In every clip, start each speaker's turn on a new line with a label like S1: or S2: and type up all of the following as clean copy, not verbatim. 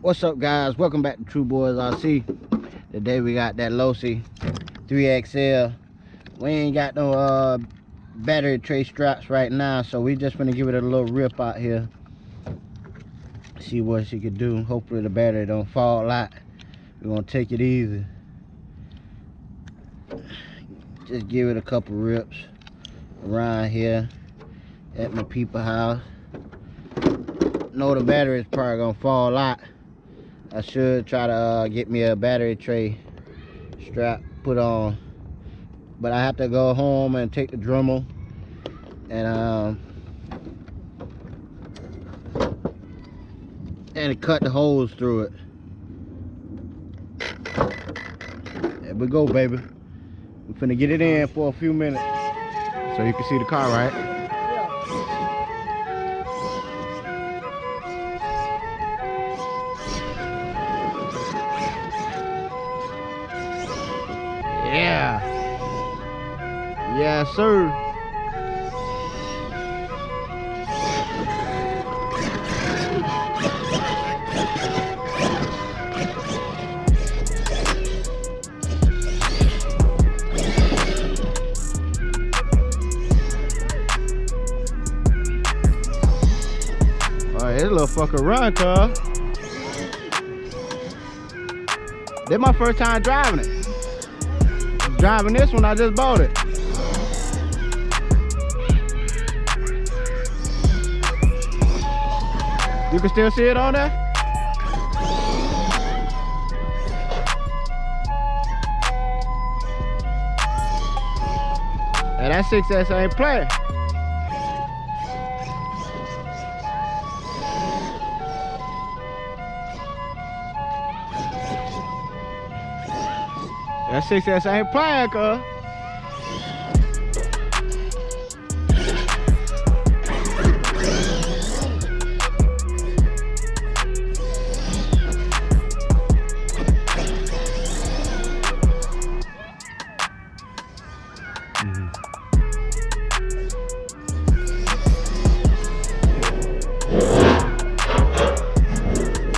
S1: What's up, guys? Welcome back to True Boys RC. Today we got that Losi 3XL. We ain't got no battery tray straps right now, so we just gonna give it a little rip out here. See what she could do. Hopefully the battery don't fall out. We're gonna take it easy. Just give it a couple rips around here at my people house. Know the battery is probably gonna fall out. I should try to get me a battery tray strap put on, but I have to go home and take the Dremel and cut the holes through it. There we go, baby. We're finna get it in for a few minutes so you can see the car, right? Yeah. Yes, sir. Alright, this little fucker run, cuz. This my first time driving it. Driving this one, I just bought it. You can still see it on there? And that 6S ain't playing. That 6S ain't playing, cuz.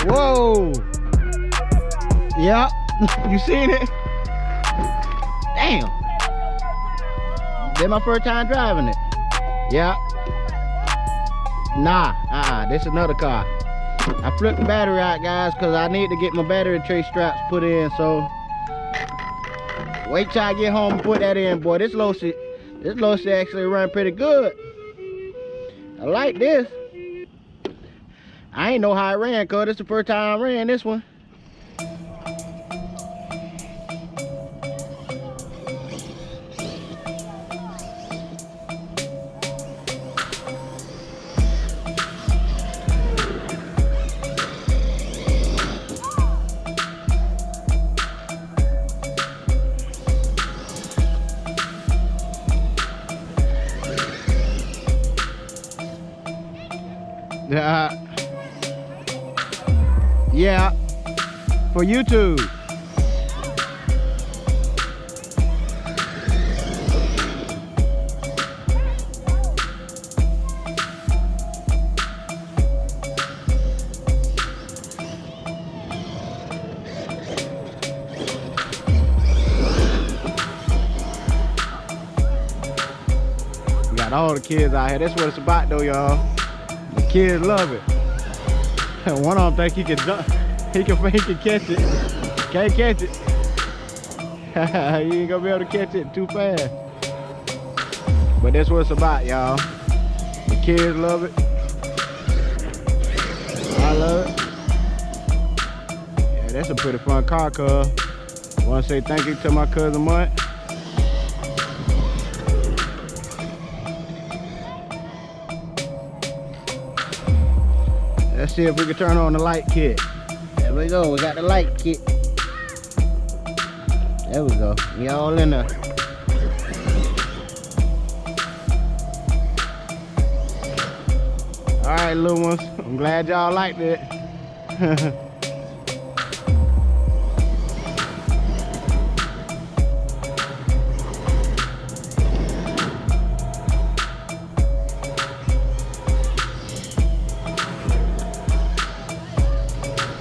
S1: Whoa! Yep, you seen it? Damn! This my first time driving it. Yeah. Nah, this is another car. I flipped the battery out, guys, because I need to get my battery tray straps put in, so wait till I get home and put that in, boy. This Losi actually run pretty good. I like this. I ain't know how it ran, cuz this is the first time I ran this one. Yeah, for YouTube. We got all the kids out here. That's what it's about, though, y'all. The kids love it. One of them think he can jump. He can catch it. Can't catch it. You ain't gonna be able to catch it too fast. But that's what it's about, y'all. The kids love it. I love it. Yeah, that's a pretty fun car, cuz. Wanna say thank you to my cousin Mutt. Let's see if we can turn on the light kit. There we go, we got the light kit. There we go, we all in there. All right, little ones, I'm glad y'all liked it.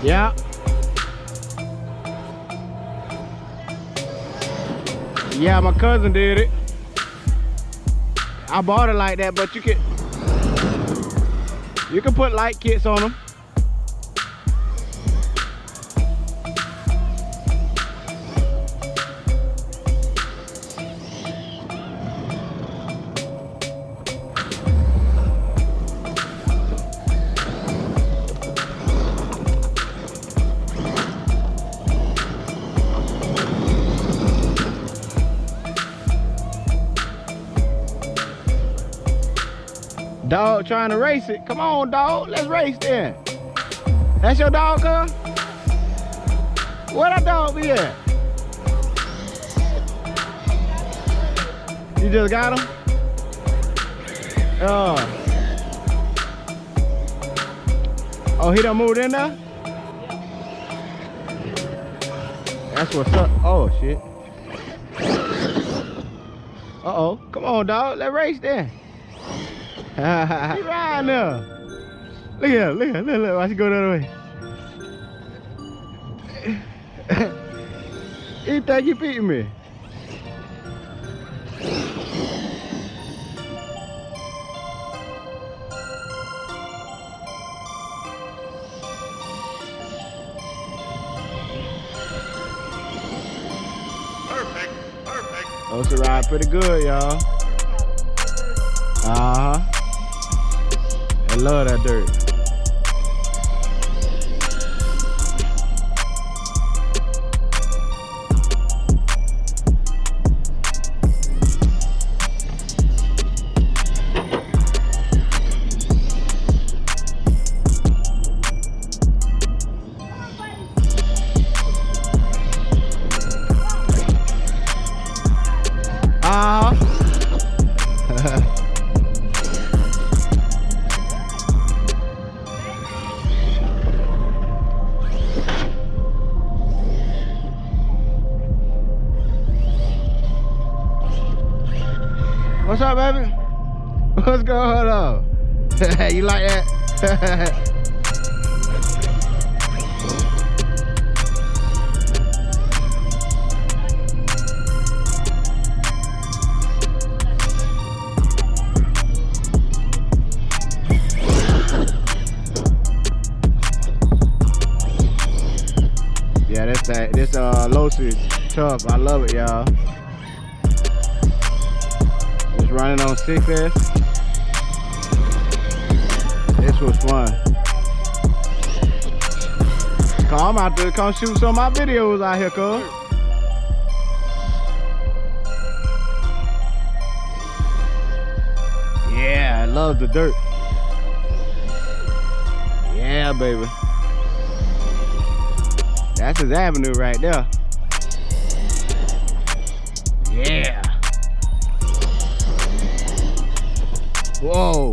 S1: Yeah. Yeah, my cousin did it. I bought it like that, but you can put light kits on them. Dog trying to race it. Come on, dog. Let's race then. That's your dog, cuz? Where that dog be at? You just got him? Oh, he done moved in there? That's what's up. Oh, shit. Uh-oh. Come on, dog. Let's race then. He riding there. Look at him, look. Watch him go the other way. He think he beating me.
S2: Perfect.
S1: Losi ride pretty good, y'all. I love that dirt. What's up, baby? What's going on? You like that? Yeah, this Losi tough. I love it, y'all. Just running on 6S. This was fun. I'm out to come shoot some of my videos out here, cuz. Yeah, I love the dirt. Yeah, baby. That's his avenue right there. Yeah. Whoa.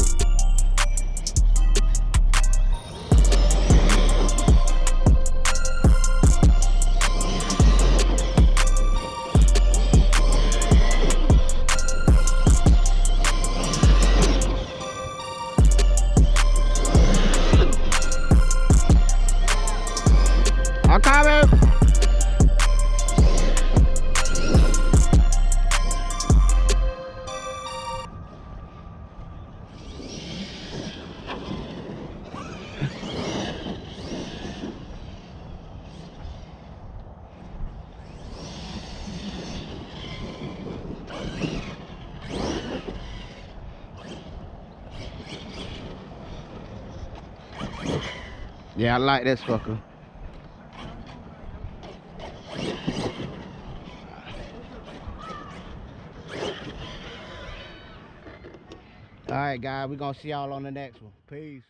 S1: I'm coming. Yeah, I like this fucker. All right, guys, we're gonna see y'all on the next one. Peace.